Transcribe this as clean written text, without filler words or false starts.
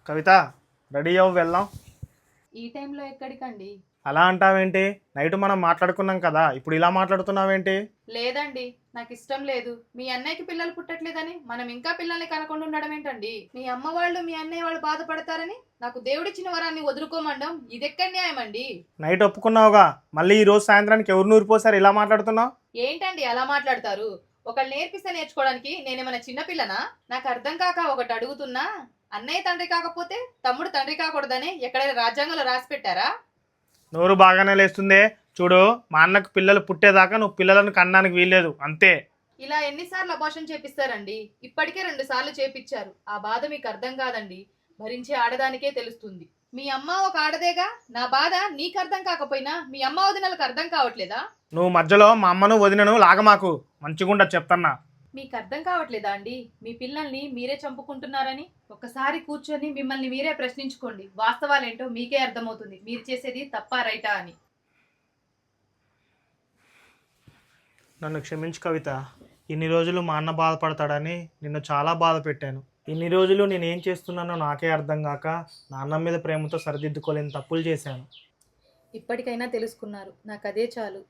కవిత, ready అవ్వు, వెళ్దాం. ఈ టైంలో ఎక్కడికండి? అలా అంటావేంటి? నైట్ మనం మాట్లాడుకున్నాం కదా, ఇప్పుడు ఇలా మాట్లాడుతున్నావేంటి? లేదండి, నాకు ఇష్టం లేదు. మీ అన్నయ్యకి పిల్లలు పుట్టట్లేదని మనం ఇంకా పిల్లల్ని కనకుండా ఉండడం ఏంటండి? మీ అమ్మ వాళ్ళు మీ అన్నయ్య వాళ్ళు బాధపడతారని నాకు దేవుడిచ్చిన వరాన్ని వదులుకోమండం ఇదెక్కడ న్యాయం అండి? నైట్ ఒప్పుకున్నావుగా, మళ్ళీ ఈ రోజు సాయంత్రానికి ఎవరు నూరిపోసారు ఇలా మాట్లాడుతున్నావు? ఏంటండి అలా మాట్లాడతారు? ఒకళ్ళు నేర్పిస్తే నేర్చుకోవడానికి నేనేమైనా చిన్నపిల్లనా? నాకు అర్థం కాక ఒకటి అడుగుతున్నా. అన్నయ్య తండ్రి కాకపోతే తమ్ముడు తండ్రి కాకూడదని ఎక్కడైనా రాజ్యాంగంలో రాసి పెట్టారా? నోరు బాగానే లేస్తుందే. చూడు, మా అన్నకు పిల్లలు పుట్టేదాకా నువ్వు పిల్లలను కనడానికి వీల్లేదు, అంతే. ఇలా ఎన్నిసార్లు అబార్షన్ చేపిస్తారండి? ఇప్పటికే 2 సార్లు చేపిచ్చారు. ఆ బాధ మీకు అర్థం కాదండి, భరించే ఆడదానికే తెలుస్తుంది. మీ అమ్మ ఒక ఆడదేగా, నా బాధ నీకు అర్థం కాకపోయినా మీ అమ్మ వదినలకు అర్థం కావట్లేదా? నువ్వు మధ్యలో మా అమ్మను వదినను లాగమాకు, మంచిగుండ చెప్తున్నా. మీకు అర్థం కావట్లేదా అండి? మీ పిల్లల్ని మీరే చంపుకుంటున్నారని ఒక్కసారి కూర్చొని మిమ్మల్ని మీరే ప్రశ్నించుకోండి. వాస్తవాలేంటో మీకే అర్థమవుతుంది, మీరు చేసేది తప్పా రైటా అని. నన్ను క్షమించు కవిత. ఇన్ని రోజులు మా అన్న బాధపడతాడని నిన్ను చాలా బాధ పెట్టాను. ఇన్ని రోజులు నేను ఏం చేస్తున్నానో నాకే అర్థం కాక నా అన్నం మీద ప్రేమతో సరిదిద్దుకోలేని తప్పులు చేశాను. ఇప్పటికైనా తెలుసుకున్నారు, నాకు అదే చాలు.